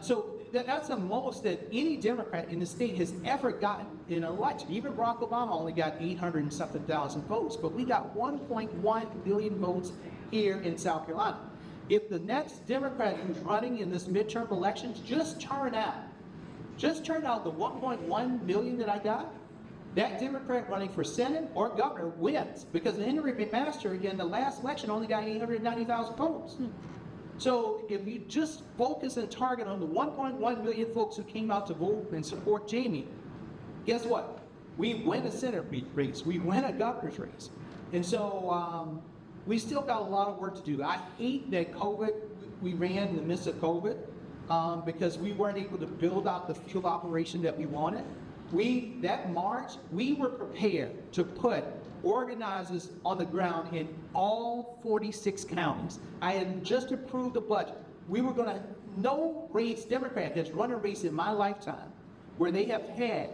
So that's the most that any Democrat in the state has ever gotten in an election. Even Barack Obama only got 800 and something thousand votes, but we got 1.1 million votes here in South Carolina. If the next Democrat who's running in this midterm elections just turn out the 1.1 million that I got, that Democrat running for Senate or governor wins, because Henry McMaster in the last election only got 890,000 votes. So if you just focus and target on the 1.1 million folks who came out to vote and support Jaime, guess what? We win a Senate race, we win a governor's race. And so we still got a lot of work to do. I hate that we ran in the midst of COVID because we weren't able to build out the field operation that we wanted. That March, we were prepared to put organizers on the ground in all 46 counties. I had just approved the budget. We were going to, no race, Democrat has run a race in my lifetime where they have had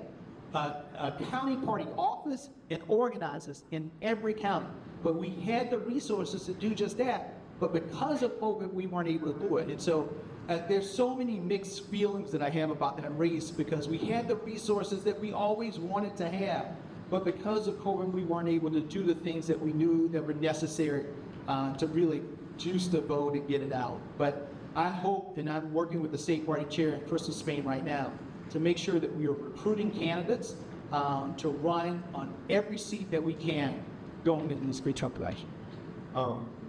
a county party office and organizers in every county. But we had the resources to do just that. But because of COVID, we weren't able to do it. And so there's so many mixed feelings that I have about that race, because we had the resources that we always wanted to have. But because of COVID, we weren't able to do the things that we knew that were necessary to really juice the vote and get it out. But I hope, and I'm working with the state party chair in Crystal Spain right now, to make sure that we are recruiting candidates to run on every seat that we can going into this great Trump election.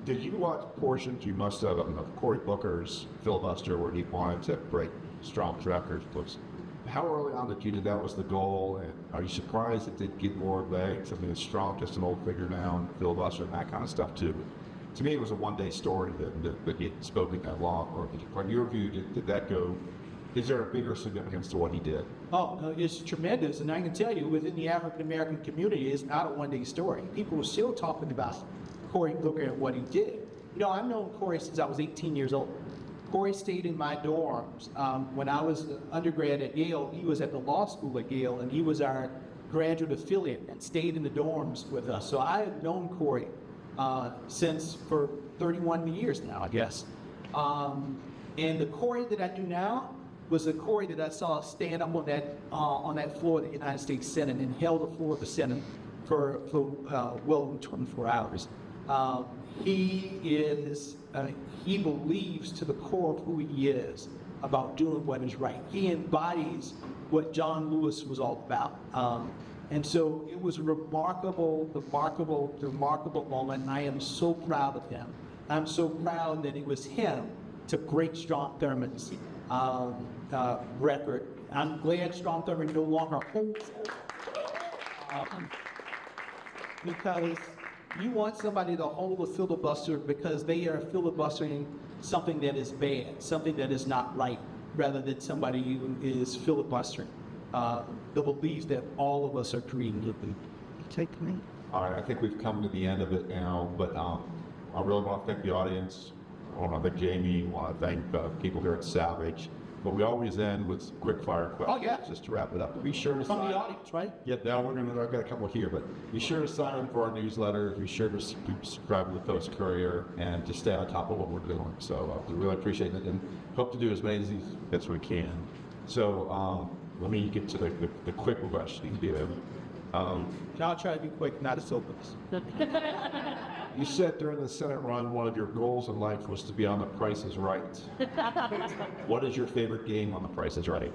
Did you watch portions, you must have, of Cory Booker's filibuster where he wanted to break Trump's records? How early on did you know that was the goal, and are you surprised it didn't get more legs? I mean, it's Trump, just an old figure now, filibuster and that kind of stuff too. But to me, it was a one-day story that he had spoken that long. Or from your view, did that go? Is there a bigger significance to what he did? Oh, it's tremendous, and I can tell you, within the African-American community, it's not a one-day story. People are still talking about Cory Booker and what he did. I've known Cory since I was 18 years old. Cory stayed in my dorms. When I was an undergrad at Yale, he was at the law school at Yale, and he was our graduate affiliate and stayed in the dorms with us. So I have known Cory since for 31 years now, I guess. And the Cory that I do now was the Cory that I saw stand up on that floor of the United States Senate and held the floor of the Senate for well over 24 hours. He believes to the core of who he is about doing what is right. He embodies what John Lewis was all about. And so it was a remarkable moment, and I am so proud of him. I'm so proud that it was him to break Strom Thurmond's record. I'm glad Strom Thurmond no longer holds it. Because you want somebody to hold a filibuster because they are filibustering something that is bad, something that is not right. rather than somebody who is filibustering the belief that all of us are created. Take me. All right, I think we've come to the end of it now, but I really want to thank the audience. I want to thank Jamie. I want to thank people here at Savage. But we always end with quick fire questions. Oh, yeah. Just to wrap it up. Be sure to from the audience, right? Yeah, now I've got a couple here, but be sure to sign up for our newsletter. Be sure to subscribe to the Post Courier and to stay on top of what we're doing. So we really appreciate it and hope to do as many of these as we can. So let me get to the quick questions. I'll try to be quick, not as open. You said during the Senate run one of your goals in life was to be on The Price is Right. What is your favorite game on The Price is Right?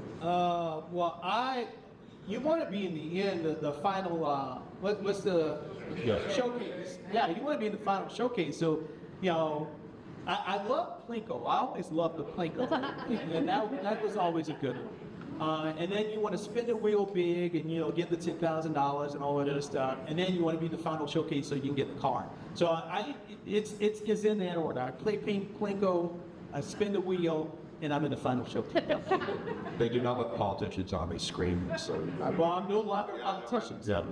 You want to be in the end, the final, what's the showcase? Yeah, you want to be in the final showcase. So, I love Plinko. I always loved the Plinko. And that was always a good one. And then you want to spin the wheel big and, get the $10,000 and all that other stuff. And then you want to be in the final showcase so you can get the car. So it's in that order. I play Plinko, I spin the wheel, and I'm in the final showcase. They do not let politicians on. They scream. So I'm no longer politicians. Yeah.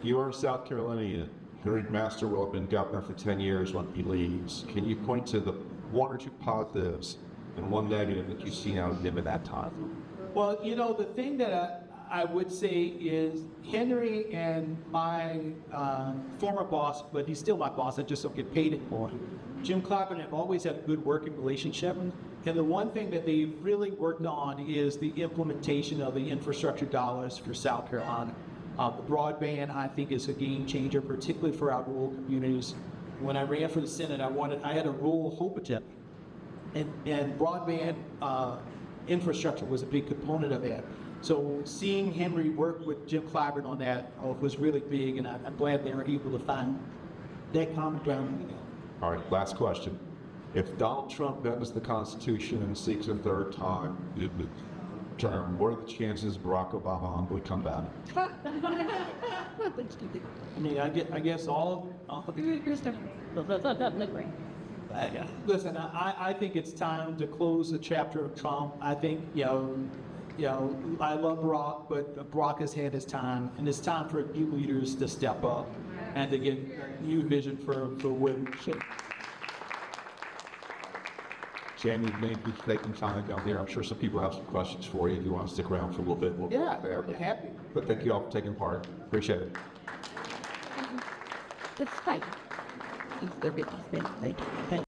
You are South Carolinian. Henry Master will have been governor for 10 years when he leaves. Can you point to the one or two positives and one negative that you see out of him at that time? Well, the thing that I would say is Henry and my former boss, but he's still my boss, I just don't get paid anymore, Jim Clapper, have always had a good working relationship. And the one thing that they've really worked on is the implementation of the infrastructure dollars for South Carolina. The broadband, I think, is a game changer, particularly for our rural communities. When I ran for the Senate, I had a rural hope agenda. And broadband infrastructure was a big component of that. So seeing Henry work with Jim Clyburn on that was really big, and I'm glad they were able to find that common ground. All right, last question. If Donald Trump bends the Constitution and seeks a third term, what are the chances Barack Obama would come back? I guess all listen, I think it's time to close the chapter of Trump. I think, I love Barack, but Barack has had his time, and it's time for new leaders to step up and to get a new vision for women. Jaime, thank you for taking time down there. I'm sure some people have some questions for you. If you want to stick around for a little bit, we'll Yeah, I'm happy. But thank you all for taking part. Appreciate it. It's fine. Thank you.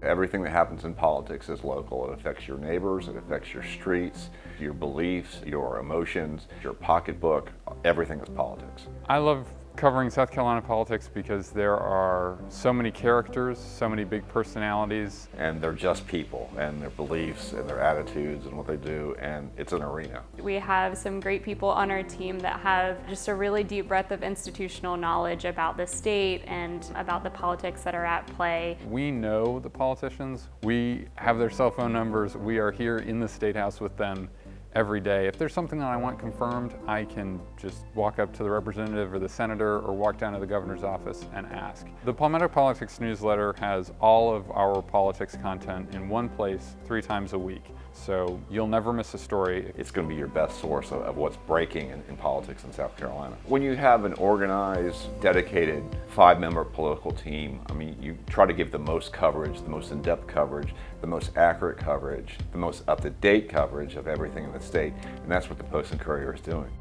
Everything that happens in politics is local. It affects your neighbors, it affects your streets, your beliefs, your emotions, your pocketbook. Everything is politics. I love covering South Carolina politics because there are so many characters, so many big personalities. And they're just people, and their beliefs, and their attitudes, and what they do, and it's an arena. We have some great people on our team that have just a really deep breadth of institutional knowledge about the state and about the politics that are at play. We know the politicians. We have their cell phone numbers. We are here in the State House with them every day. If there's something that I want confirmed, I can just walk up to the representative or the senator or walk down to the governor's office and ask. The Palmetto Politics newsletter has all of our politics content in one place 3 times a week. So you'll never miss a story. It's going to be your best source of what's breaking in politics in South Carolina. When you have an organized, dedicated 5-member political team, you try to give the most coverage, the most in-depth coverage, the most accurate coverage, the most up-to-date coverage of everything in the state, and that's what the Post and Courier is doing.